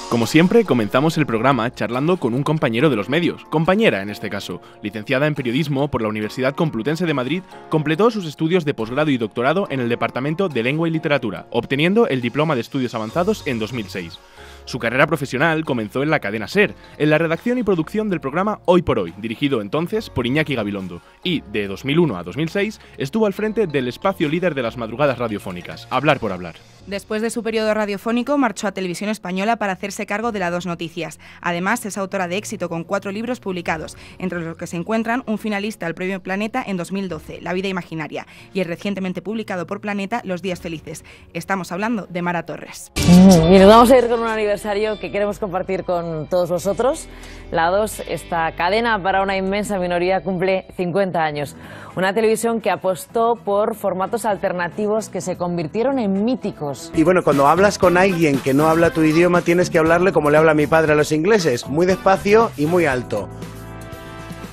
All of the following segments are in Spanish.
Como siempre, comenzamos el programa charlando con un compañero de los medios, compañera en este caso. Licenciada en Periodismo por la Universidad Complutense de Madrid, completó sus estudios de posgrado y doctorado en el Departamento de Lengua y Literatura, obteniendo el Diploma de Estudios Avanzados en 2006. Su carrera profesional comenzó en la cadena SER, en la redacción y producción del programa Hoy por Hoy, dirigido entonces por Iñaki Gabilondo, y de 2001 a 2006 estuvo al frente del espacio líder de las madrugadas radiofónicas, Hablar por Hablar. Después de su periodo radiofónico, marchó a Televisión Española para hacerse cargo de la Dos Noticias. Además, es autora de éxito con 4 libros publicados, entre los que se encuentran un finalista al Premio Planeta en 2012, La vida imaginaria, y el recientemente publicado por Planeta, Los días felices. Estamos hablando de Mara Torres. Y nos vamos a ir con un aniversario que queremos compartir con todos vosotros. La 2, esta cadena para una inmensa minoría, cumple 50 años. Una televisión que apostó por formatos alternativos que se convirtieron en míticos. Y bueno, cuando hablas con alguien que no habla tu idioma, tienes que hablarle como le habla mi padre a los ingleses, muy despacio y muy alto.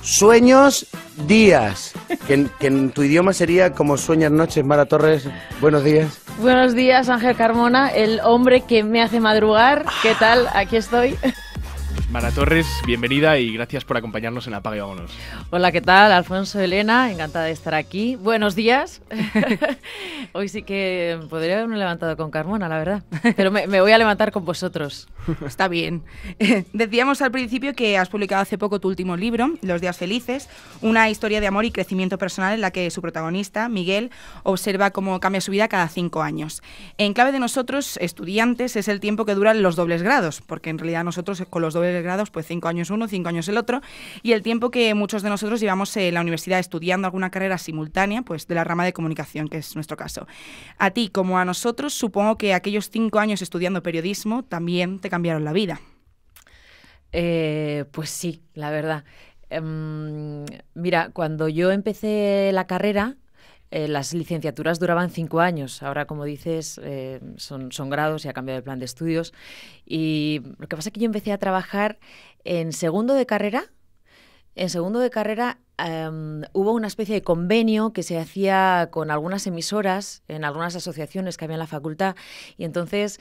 Sueños, días, que en tu idioma sería como sueñas noches. Mara Torres, buenos días. Buenos días, Ángel Carmona, el hombre que me hace madrugar. ¿Qué tal? Aquí estoy. Mara Torres, bienvenida y gracias por acompañarnos en Apaga y Vámonos. Hola, ¿qué tal? Alfonso, Elena, encantada de estar aquí. Buenos días. Hoy sí que podría haberme levantado con Carmona, la verdad. Pero me voy a levantar con vosotros. Está bien. Decíamos al principio que has publicado hace poco tu último libro, Los días felices, una historia de amor y crecimiento personal en la que su protagonista, Miguel, observa cómo cambia su vida cada 5 años. En clave de nosotros, estudiantes, es el tiempo que duran los dobles grados, porque en realidad nosotros con los dobles grados, pues 5 años uno, 5 años el otro, y el tiempo que muchos de nosotros llevamos en la universidad estudiando alguna carrera simultánea, pues de la rama de comunicación, que es nuestro caso. A ti, como a nosotros, supongo que aquellos 5 años estudiando periodismo también te cambiaron la vida. Pues sí, la verdad. Mira, cuando yo empecé la carrera, las licenciaturas duraban 5 años. Ahora, como dices, son grados y ha cambiado el plan de estudios. Y lo que pasa es que yo empecé a trabajar en segundo de carrera. En segundo de carrera hubo una especie de convenio que se hacía con algunas emisoras, en algunas asociaciones que había en la facultad, y entonces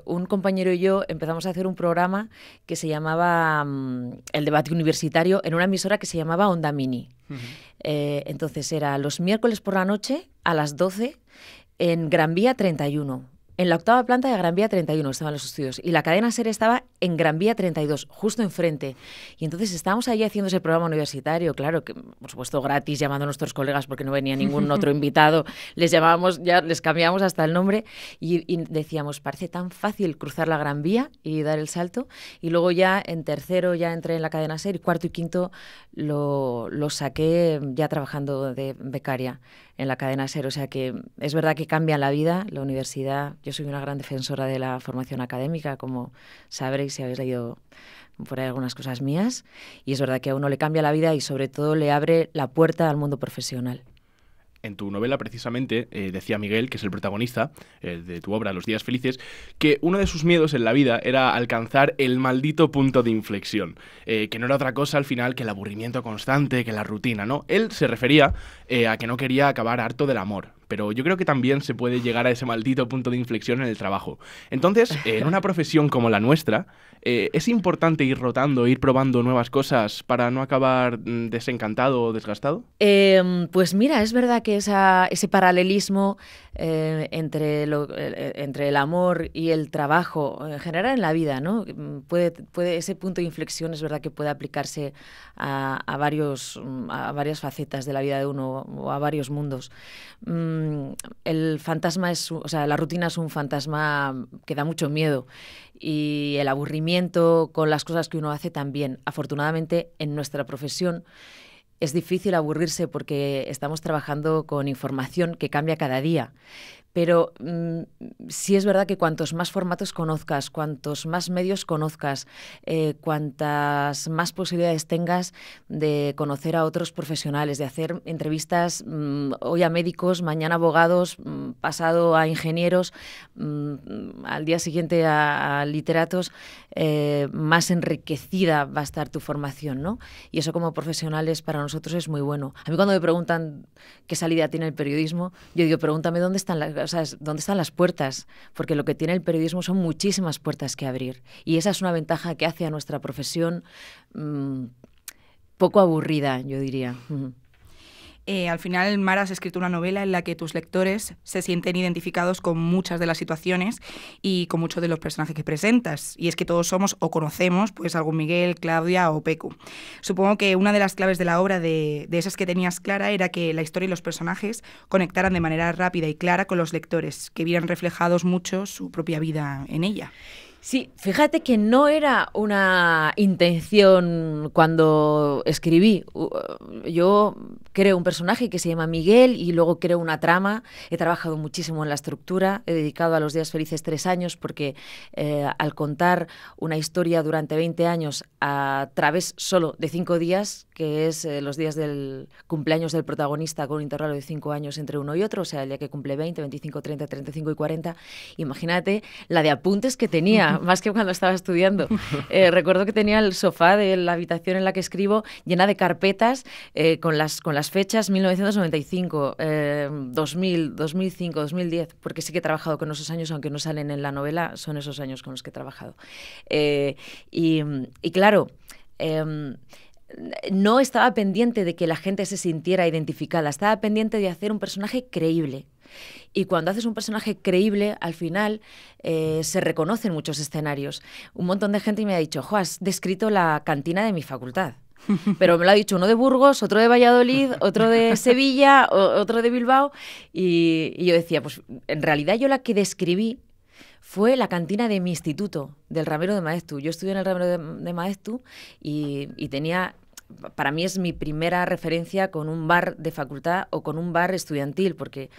un compañero y yo empezamos a hacer un programa que se llamaba El Debate Universitario, en una emisora que se llamaba Onda Mini. Uh-huh. Entonces era los miércoles por la noche a las 12 en Gran Vía 31. En la 8ª planta de Gran Vía 31 estaban los estudios y la cadena SER estaba en Gran Vía 32, justo enfrente. Y entonces estábamos allí haciendo ese programa universitario, claro, que por supuesto gratis, llamando a nuestros colegas porque no venía ningún otro invitado. Les llamábamos, ya les cambiamos hasta el nombre y decíamos, parece tan fácil cruzar la Gran Vía y dar el salto. Y luego ya en tercero ya entré en la cadena SER y cuarto y quinto lo saqué ya trabajando de becaria en la cadena SER. O sea que es verdad que cambia la vida, la universidad. Yo soy una gran defensora de la formación académica, como sabréis si habéis leído por ahí algunas cosas mías, y es verdad que a uno le cambia la vida y sobre todo le abre la puerta al mundo profesional. En tu novela, precisamente, decía Miguel, que es el protagonista de tu obra, Los días felices, que uno de sus miedos en la vida era alcanzar el maldito punto de inflexión, que no era otra cosa al final que el aburrimiento constante, que la rutina, ¿no? Él se refería a que no quería acabar harto del amor, pero yo creo que también se puede llegar a ese maldito punto de inflexión en el trabajo. Entonces, en una profesión como la nuestra, ¿es importante ir rotando, ir probando nuevas cosas para no acabar desencantado o desgastado? Pues mira, es verdad que ese paralelismo entre el amor y el trabajo en general en la vida, ¿no? Ese punto de inflexión es verdad que puede aplicarse a varias facetas de la vida de uno o a varios mundos. El fantasma la rutina es un fantasma que da mucho miedo y el aburrimiento con las cosas que uno hace también. Afortunadamente en nuestra profesión es difícil aburrirse porque estamos trabajando con información que cambia cada día. Pero sí es verdad que cuantos más formatos conozcas, cuantos más medios conozcas, cuantas más posibilidades tengas de conocer a otros profesionales, de hacer entrevistas hoy a médicos, mañana a abogados, pasado a ingenieros, al día siguiente a literatos, más enriquecida va a estar tu formación, ¿no? Y eso como profesionales para nosotros es muy bueno. A mí cuando me preguntan qué salida tiene el periodismo, yo digo, pregúntame dónde están dónde están las puertas, porque lo que tiene el periodismo son muchísimas puertas que abrir. Y esa es una ventaja que hace a nuestra profesión poco aburrida, yo diría. Al final, Mar, has escrito una novela en la que tus lectores se sienten identificados con muchas de las situaciones y con muchos de los personajes que presentas. Y es que todos somos o conocemos pues algún Miguel, Claudia o Pecu. Supongo que una de las claves de la obra, de esas que tenías clara, era que la historia y los personajes conectaran de manera rápida y clara con los lectores, que vieran reflejados mucho su propia vida en ella. Sí, fíjate que no era una intención cuando escribí. Yo creo un personaje que se llama Miguel y luego creo una trama. He trabajado muchísimo en la estructura, he dedicado a Los Días Felices 3 años porque al contar una historia durante 20 años a través solo de 5 días, que es los días del cumpleaños del protagonista con un intervalo de 5 años entre uno y otro, o sea, el día que cumple 20, 25, 30, 35 y 40, imagínate la de apuntes que tenía. Más que cuando estaba estudiando. Recuerdo que tenía el sofá de la habitación en la que escribo llena de carpetas con las fechas 1995, 2000, 2005, 2010, porque sí que he trabajado con esos años, aunque no salen en la novela, son esos años con los que he trabajado. Y claro, no estaba pendiente de que la gente se sintiera identificada, estaba pendiente de hacer un personaje creíble. Y cuando haces un personaje creíble, al final se reconoce en muchos escenarios. Un montón de gente me ha dicho, jo, has descrito la cantina de mi facultad. Pero me lo ha dicho uno de Burgos, otro de Valladolid, otro de Sevilla, otro de Bilbao. Y yo decía, pues en realidad yo la que describí fue la cantina de mi instituto, del Ramiro de Maeztu. Yo estudié en el Ramiro de Maeztu y tenía... Para mí es mi primera referencia con un bar de facultad o con un bar estudiantil, porque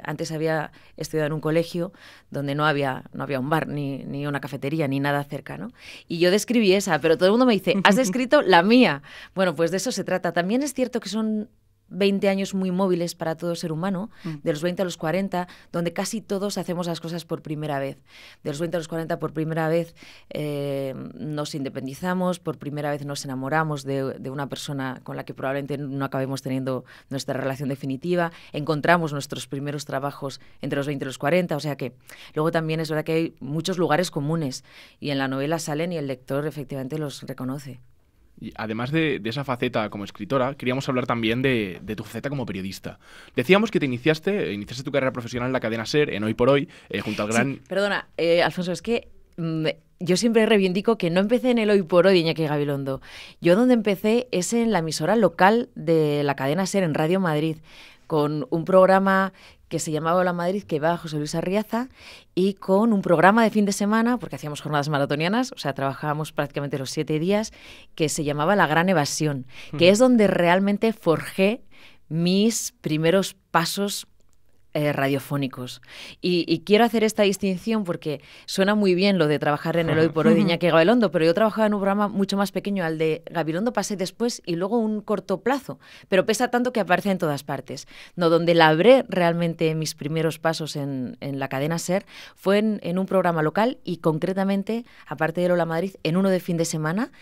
antes había estudiado en un colegio donde no había un bar, ni una cafetería, ni nada cerca, ¿no? Y yo describí esa, pero todo el mundo me dice, has descrito la mía. Bueno, pues de eso se trata. También es cierto que son 20 años muy móviles para todo ser humano, de los 20 a los 40, donde casi todos hacemos las cosas por primera vez. De los 20 a los 40, por primera vez nos independizamos, por primera vez nos enamoramos de una persona con la que probablemente no acabemos teniendo nuestra relación definitiva, encontramos nuestros primeros trabajos entre los 20 y los 40, o sea que luego también es verdad que hay muchos lugares comunes y en la novela salen y el lector efectivamente los reconoce. Y además de esa faceta como escritora, queríamos hablar también de tu faceta como periodista. Decíamos que iniciaste tu carrera profesional en la cadena SER, en Hoy por Hoy, junto al gran... Sí, perdona, Alfonso, es que yo siempre reivindico que no empecé en el Hoy por Hoy de Iñaki Gabilondo. Yo donde empecé es en la emisora local de la cadena SER, en Radio Madrid, con un programa que se llamaba Hola Madrid, que iba a José Luis Arriaza, y con un programa de fin de semana, porque hacíamos jornadas maratonianas, o sea, trabajábamos prácticamente los 7 días, que se llamaba La Gran Evasión, que es donde realmente forjé mis primeros pasos radiofónicos. Y quiero hacer esta distinción porque suena muy bien lo de trabajar en el Hoy por Hoy de Iñaki Gabilondo, pero yo trabajaba en un programa mucho más pequeño. Al de Gabilondo pasé después y luego un corto plazo, pero pesa tanto que aparece en todas partes. No, donde labré realmente mis primeros pasos en la cadena SER fue en un programa local y concretamente, aparte de Lola Madrid, en uno de fin de semana.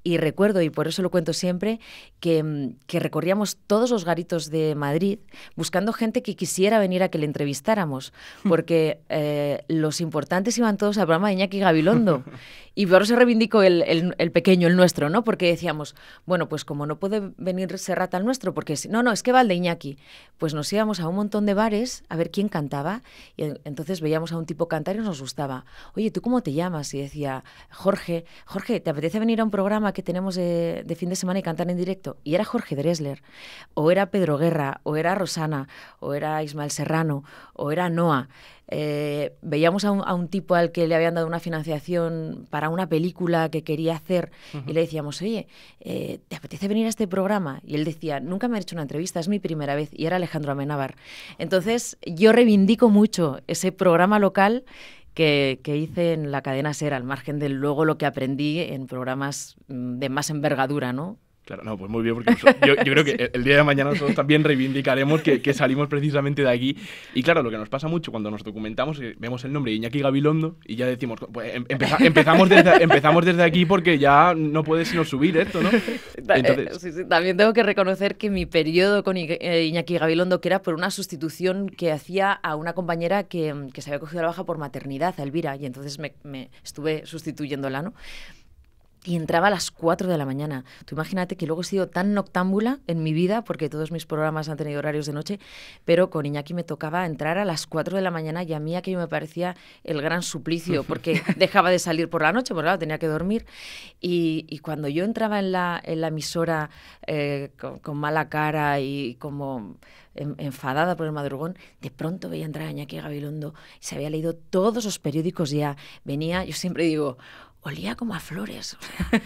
Y recuerdo, y por eso lo cuento siempre, que recorríamos todos los garitos de Madrid buscando gente que quisiera venir a que le entrevistáramos, porque los importantes iban todos al programa de Iñaki Gabilondo. Y por eso reivindico el pequeño, el nuestro, ¿no? Porque decíamos, bueno, pues como no puede venir Serrat al nuestro, porque no, es que va el de Iñaki, pues nos íbamos a un montón de bares a ver quién cantaba, y entonces veíamos a un tipo cantar y nos gustaba. Oye, ¿tú cómo te llamas? Y decía, Jorge, ¿te apetece venir a un programa que tenemos de fin de semana y cantar en directo? Y era Jorge Drexler, o era Pedro Guerra, o era Rosana, o era Ismael Serrano, o era Noa. Veíamos a un tipo al que le habían dado una financiación para una película que quería hacer y le decíamos, oye, ¿te apetece venir a este programa? Y él decía, nunca me han hecho una entrevista, es mi primera vez, y era Alejandro Amenábar. Entonces yo reivindico mucho ese programa local que hice en la cadena SER, al margen de luego lo que aprendí en programas de más envergadura, ¿no? Claro, no, pues muy bien, porque yo creo que el día de mañana nosotros también reivindicaremos que salimos precisamente de aquí. Y claro, lo que nos pasa mucho cuando nos documentamos, vemos el nombre de Iñaki Gabilondo y ya decimos, pues empezamos desde aquí porque ya no puede sino subir esto, ¿no? Entonces... Sí, también tengo que reconocer que mi periodo con Iñaki Gabilondo, que era por una sustitución que hacía a una compañera que se había cogido la baja por maternidad, a Elvira, y entonces me estuve sustituyéndola, ¿no? Y entraba a las 4 de la mañana. Tú imagínate que luego he sido tan noctámbula en mi vida, porque todos mis programas han tenido horarios de noche, pero con Iñaki me tocaba entrar a las 4 de la mañana y a mí aquello me parecía el gran suplicio, porque dejaba de salir por la noche, porque claro, tenía que dormir. Y cuando yo entraba en la emisora con mala cara y como enfadada por el madrugón, de pronto veía entrar a Iñaki Gabilondo y se había leído todos los periódicos ya. Venía, yo siempre digo... olía como a flores, o sea,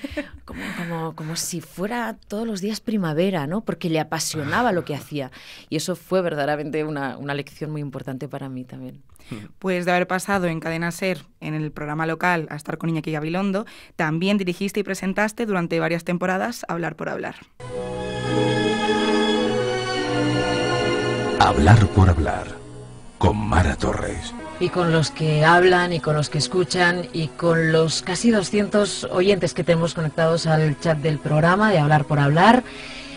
como si fuera todos los días primavera, ¿no? Porque le apasionaba lo que hacía. Y eso fue verdaderamente una lección muy importante para mí también. Pues de haber pasado en Cadena SER, en el programa local, a estar con Iñaki Gabilondo, también dirigiste y presentaste durante varias temporadas Hablar por Hablar. Hablar por Hablar, con Mara Torres. Y con los que hablan y con los que escuchan y con los casi 200 oyentes que tenemos conectados al chat del programa de Hablar por Hablar.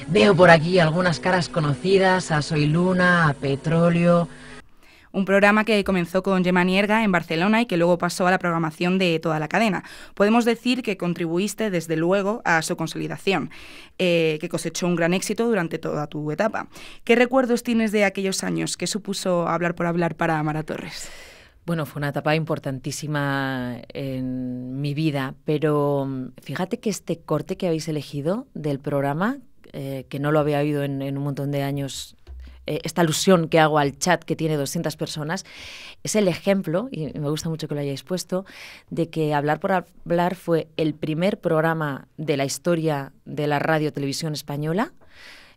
Veo por aquí algunas caras conocidas, a Soy Luna, a Petróleo. Un programa que comenzó con Gemma Nierga en Barcelona y que luego pasó a la programación de toda la cadena. Podemos decir que contribuiste desde luego a su consolidación, que cosechó un gran éxito durante toda tu etapa. ¿Qué recuerdos tienes de aquellos años? ¿Qué supuso Hablar por Hablar para Mara Torres? Bueno, fue una etapa importantísima en mi vida, pero fíjate que este corte que habéis elegido del programa, que no lo había oído en un montón de años, esta alusión que hago al chat que tiene 200 personas, es el ejemplo, y me gusta mucho que lo hayáis puesto, de que Hablar por Hablar fue el primer programa de la historia de la radio-televisión española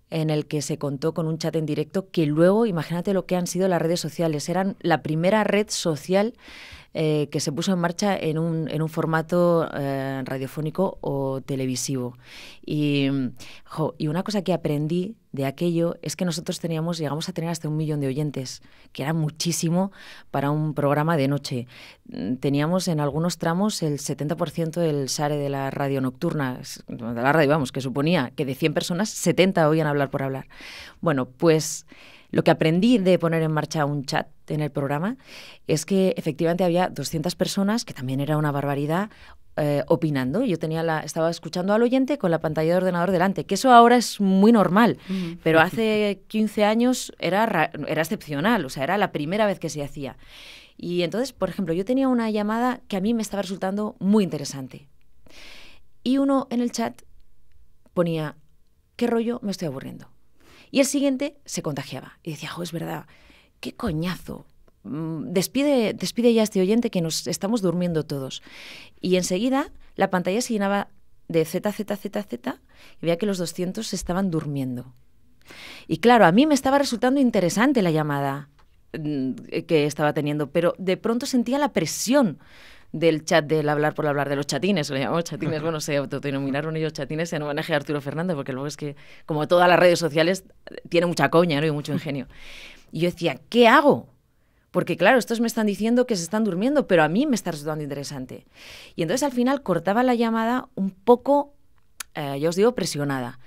en el que se contó con un chat en directo que luego, imagínate lo que han sido las redes sociales, eran la primera red social que se puso en marcha en un formato radiofónico o televisivo. Y una cosa que aprendí de aquello es que nosotros llegamos a tener hasta 1 millón de oyentes, que era muchísimo para un programa de noche. Teníamos en algunos tramos el 70% del share de la radio nocturna, de la radio, vamos, que suponía que de 100 personas, 70 oían Hablar por Hablar. Bueno, pues lo que aprendí de poner en marcha un chat en el programa es que efectivamente había 200 personas, que también era una barbaridad, opinando. Yo estaba escuchando al oyente con la pantalla de ordenador delante, que eso ahora es muy normal, pero hace 15 años era excepcional, o sea, era la primera vez que se hacía. Y entonces, por ejemplo, yo tenía una llamada que a mí me estaba resultando muy interesante. Y uno en el chat ponía, ¿qué rollo? Me estoy aburriendo. Y el siguiente se contagiaba y decía, es verdad, qué coñazo. Despide ya a este oyente que nos estamos durmiendo todos. Y enseguida la pantalla se llenaba de Z y veía que los 200 se estaban durmiendo. Y claro, a mí me estaba resultando interesante la llamada que estaba teniendo, pero de pronto sentía la presión del chat del Hablar por Hablar, de los chatines, le llamamos chatines, bueno, se autodenominaron ellos chatines en homenaje a Arturo Fernández, porque luego es que, como todas las redes sociales, tiene mucha coña, ¿no? Y mucho ingenio. Y yo decía, ¿qué hago? Porque claro, estos me están diciendo que se están durmiendo, pero a mí me está resultando interesante. Y entonces al final cortaba la llamada un poco, ya os digo, presionada.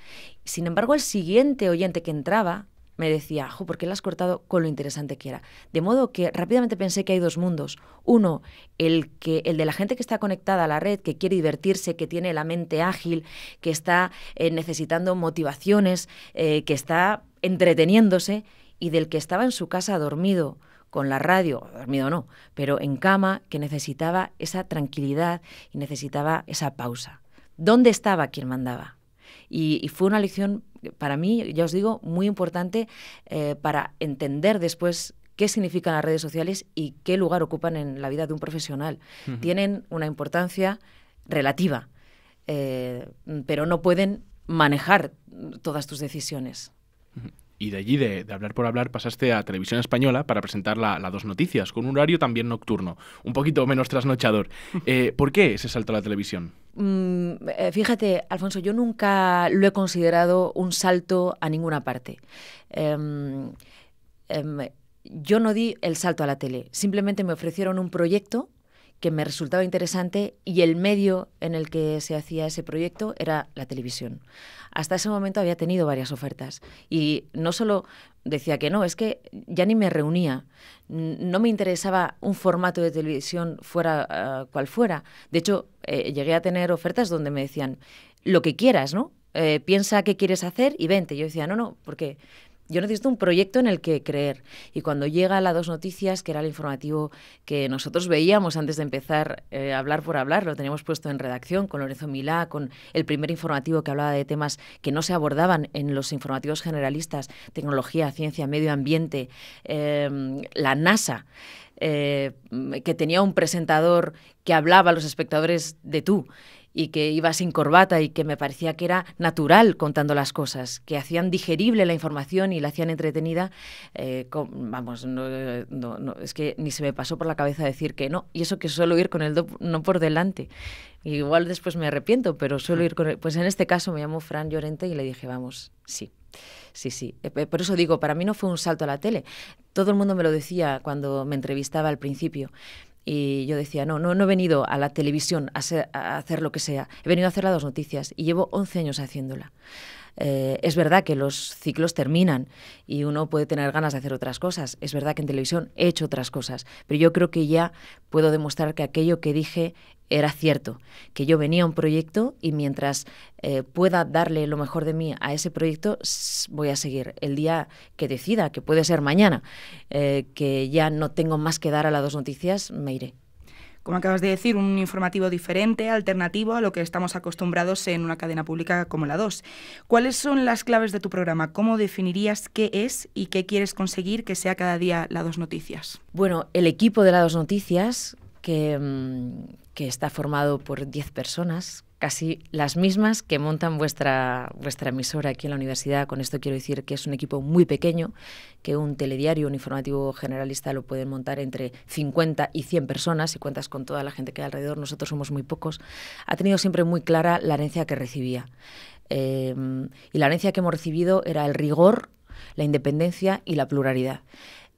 Sin embargo, el siguiente oyente que entraba me decía, ¿por qué la has cortado con lo interesante que era? De modo que rápidamente pensé que hay 2 mundos. Uno, el de la gente que está conectada a la red, que quiere divertirse, que tiene la mente ágil, que está necesitando motivaciones, que está entreteniéndose, y del que estaba en su casa dormido con la radio, dormido no, pero en cama, que necesitaba esa tranquilidad y necesitaba esa pausa. ¿Dónde estaba quien mandaba? Y fue una lección, para mí, ya os digo, muy importante para entender después qué significan las redes sociales y qué lugar ocupan en la vida de un profesional. Uh-huh. Tienen una importancia relativa, pero no pueden manejar todas tus decisiones. Uh-huh. Y de allí, de Hablar por Hablar, pasaste a Televisión Española para presentar la Dos Noticias, con un horario también nocturno, un poquito menos trasnochador. ¿Por qué ese salto a la televisión? Fíjate, Alfonso, yo nunca lo he considerado un salto a ninguna parte. Yo no di el salto a la tele, simplemente me ofrecieron un proyecto que me resultaba interesante y el medio en el que se hacía ese proyecto era la televisión. Hasta ese momento había tenido varias ofertas y no solo decía que no, es que ya ni me reunía. No me interesaba un formato de televisión fuera cual fuera. De hecho, llegué a tener ofertas donde me decían, lo que quieras, ¿no? Piensa qué quieres hacer y vente. Yo decía, no, porque yo necesito un proyecto en el que creer. Y cuando llega la Dos Noticias, que era el informativo que nosotros veíamos antes de empezar a Hablar por Hablar, lo teníamos puesto en redacción con Lorenzo Milá, con el primer informativo que hablaba de temas que no se abordaban en los informativos generalistas, tecnología, ciencia, medio ambiente, la NASA, que tenía un presentador que hablaba a los espectadores de tú, y que iba sin corbata y que me parecía que era natural contando las cosas, que hacían digerible la información y la hacían entretenida. Vamos, no, es que ni se me pasó por la cabeza decir que no, y eso que suelo ir con el no por delante. Igual después me arrepiento, pero suelo ir con el... Pues en este caso me llamo Fran Llorente y le dije, vamos, sí. Sí. Por eso digo, para mí no fue un salto a la tele. Todo el mundo me lo decía cuando me entrevistaba al principio. Y yo decía, no he venido a la televisión a hacer lo que sea, he venido a hacer las Dos Noticias y llevo 11 años haciéndola. Es verdad que los ciclos terminan y uno puede tener ganas de hacer otras cosas. Es verdad que en televisión he hecho otras cosas, pero yo creo que ya puedo demostrar que aquello que dije era cierto, que yo venía a un proyecto y mientras pueda darle lo mejor de mí a ese proyecto, voy a seguir. El día que decida, que puede ser mañana, que ya no tengo más que dar a las Dos Noticias, me iré. Como acabas de decir, un informativo diferente, alternativo a lo que estamos acostumbrados en una cadena pública como la 2. ¿Cuáles son las claves de tu programa? ¿Cómo definirías qué es y qué quieres conseguir que sea cada día la Dos Noticias? Bueno, el equipo de la Dos Noticias, que está formado por 10 personas, casi las mismas que montan vuestra emisora aquí en la universidad. Con esto quiero decir que es un equipo muy pequeño, que un telediario, un informativo generalista lo pueden montar entre 50 y 100 personas, si cuentas con toda la gente que hay alrededor, nosotros somos muy pocos. Ha tenido siempre muy clara la herencia que recibía. Y la herencia que hemos recibido era el rigor, la independencia y la pluralidad.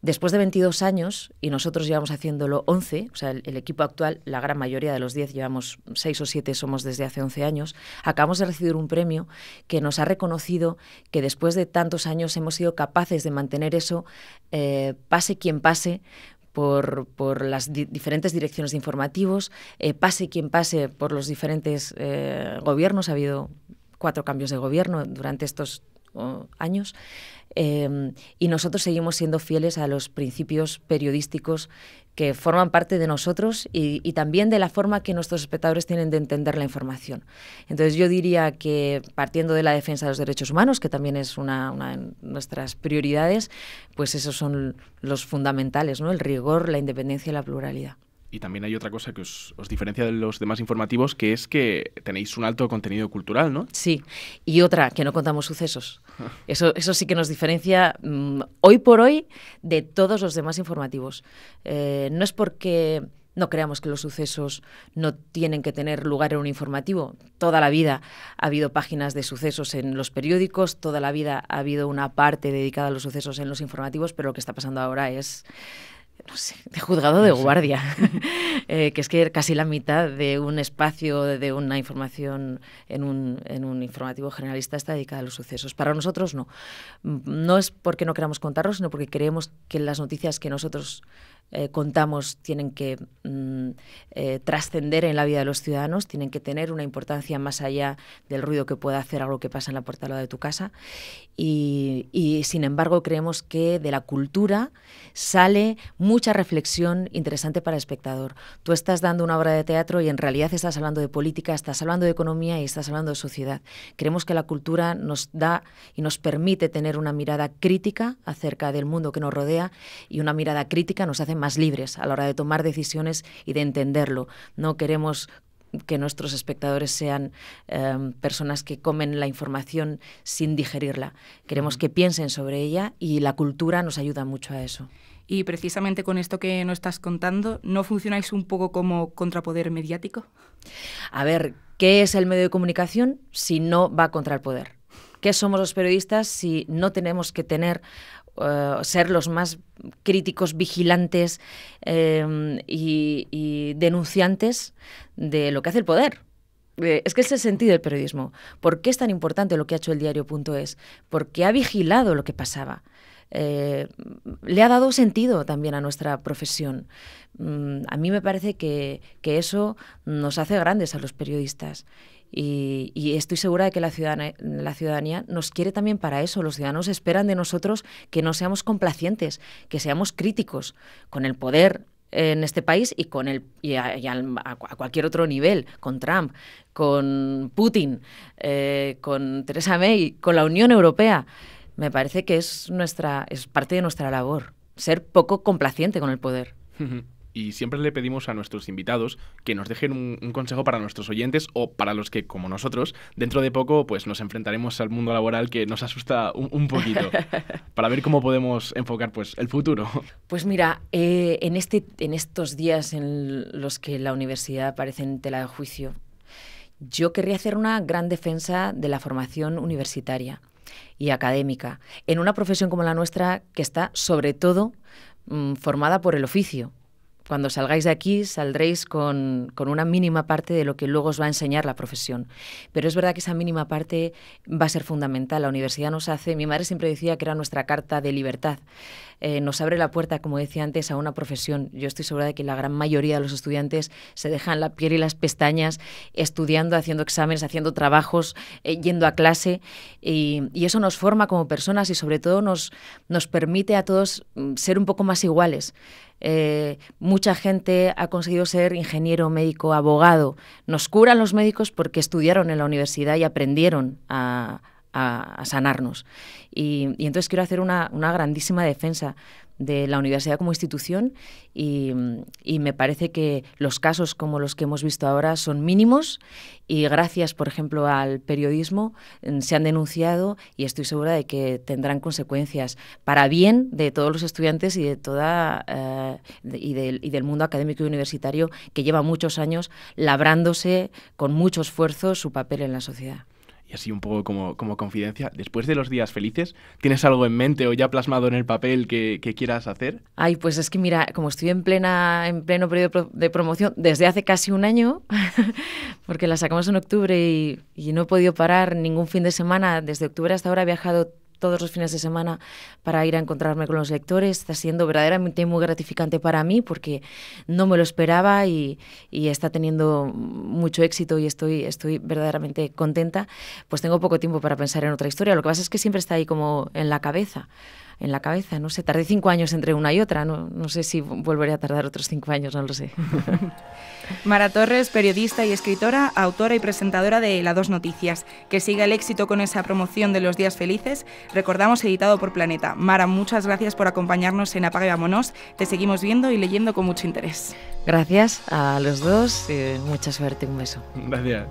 Después de 22 años, y nosotros llevamos haciéndolo 11, o sea, el equipo actual, la gran mayoría de los 10, llevamos 6 o 7, somos desde hace 11 años, acabamos de recibir un premio que nos ha reconocido que después de tantos años hemos sido capaces de mantener eso, pase quien pase, por las diferentes direcciones de informativos, pase quien pase por los diferentes gobiernos. Ha habido 4 cambios de gobierno durante estos años, y nosotros seguimos siendo fieles a los principios periodísticos que forman parte de nosotros y también de la forma que nuestros espectadores tienen de entender la información. Entonces yo diría que partiendo de la defensa de los derechos humanos, que también es una de nuestras prioridades, pues esos son los fundamentales, ¿no? El rigor, la independencia y la pluralidad. Y también hay otra cosa que os diferencia de los demás informativos, que es que tenéis un alto contenido cultural, ¿no? Sí, y otra, que no contamos sucesos. Eso sí que nos diferencia hoy por hoy de todos los demás informativos. No es porque no creamos que los sucesos no tienen que tener lugar en un informativo. Toda la vida ha habido páginas de sucesos en los periódicos, toda la vida ha habido una parte dedicada a los sucesos en los informativos, pero lo que está pasando ahora es... no sé, de juzgado de guardia, que es que casi la mitad de un espacio de una información en un informativo generalista está dedicada a los sucesos. Para nosotros no. No es porque no queramos contarlos, sino porque creemos que las noticias que nosotros contamos tienen que trascender en la vida de los ciudadanos, tienen que tener una importancia más allá del ruido que pueda hacer algo que pasa en la puerta de tu casa. Y sin embargo creemos que de la cultura sale mucha reflexión interesante para el espectador. Tú estás dando una obra de teatro y en realidad estás hablando de política, estás hablando de economía y estás hablando de sociedad. Creemos que la cultura nos da y nos permite tener una mirada crítica acerca del mundo que nos rodea, y una mirada crítica nos hace más libres a la hora de tomar decisiones y de entenderlo. No queremos que nuestros espectadores sean personas que comen la información sin digerirla. Queremos que piensen sobre ella y la cultura nos ayuda mucho a eso. Y precisamente con esto que nos estás contando, ¿no funcionáis un poco como contrapoder mediático? A ver, ¿qué es el medio de comunicación si no va contra el poder? ¿Qué somos los periodistas si no tenemos que ser los más críticos, vigilantes y denunciantes de lo que hace el poder? Es que es el sentido del periodismo. ¿Por qué es tan importante lo que ha hecho el diario.es? Porque ha vigilado lo que pasaba. Le ha dado sentido también a nuestra profesión. A mí me parece que eso nos hace grandes a los periodistas. Y estoy segura de que la ciudadanía nos quiere también para eso. Los ciudadanos esperan de nosotros que no seamos complacientes, que seamos críticos con el poder en este país y a cualquier otro nivel, con Trump, con Putin, con Theresa May, con la Unión Europea. Me parece que es parte de nuestra labor, ser poco complaciente con el poder. Y siempre le pedimos a nuestros invitados que nos dejen un consejo para nuestros oyentes o para los que, como nosotros, dentro de poco pues nos enfrentaremos al mundo laboral que nos asusta un poquito, para ver cómo podemos enfocar pues el futuro. Pues mira, en estos días en los que la universidad parece en tela de juicio, yo querría hacer una gran defensa de la formación universitaria y académica, en una profesión como la nuestra que está sobre todo formada por el oficio. Cuando salgáis de aquí saldréis con una mínima parte de lo que luego os va a enseñar la profesión. Pero es verdad que esa mínima parte va a ser fundamental. La universidad mi madre siempre decía que era nuestra carta de libertad. Nos abre la puerta, como decía antes, a una profesión. Yo estoy segura de que la gran mayoría de los estudiantes se dejan la piel y las pestañas estudiando, haciendo exámenes, haciendo trabajos, yendo a clase. Y eso nos forma como personas y sobre todo nos permite a todos ser un poco más iguales. Mucha gente ha conseguido ser ingeniero, médico, abogado. Nos curan los médicos porque estudiaron en la universidad y aprendieron a sanarnos. Y entonces quiero hacer una grandísima defensa de la universidad como institución y me parece que los casos como los que hemos visto ahora son mínimos y gracias, por ejemplo, al periodismo se han denunciado y estoy segura de que tendrán consecuencias para bien de todos los estudiantes y de del mundo académico y universitario que lleva muchos años labrándose con mucho esfuerzo su papel en la sociedad. Y así un poco como confidencia, después de los días felices, ¿tienes algo en mente o ya plasmado en el papel que quieras hacer? Ay, pues es que mira, como estoy en pleno periodo de promoción desde hace casi un año, porque la sacamos en octubre y no he podido parar ningún fin de semana, desde octubre hasta ahora he viajado todos los fines de semana para ir a encontrarme con los lectores. Está siendo verdaderamente muy gratificante para mí porque no me lo esperaba y está teniendo mucho éxito y estoy verdaderamente contenta. Pues tengo poco tiempo para pensar en otra historia. Lo que pasa es que siempre está ahí como en la cabeza, no sé, tardé 5 años entre una y otra, no sé si volveré a tardar otros 5 años, no lo sé. Mara Torres, periodista y escritora, autora y presentadora de La Dos Noticias. Que siga el éxito con esa promoción de los días felices. Recordamos, editado por Planeta. Mara, muchas gracias por acompañarnos en Apaga y Vámonos. Te seguimos viendo y leyendo con mucho interés. Gracias a los dos, mucha suerte, un beso. Gracias.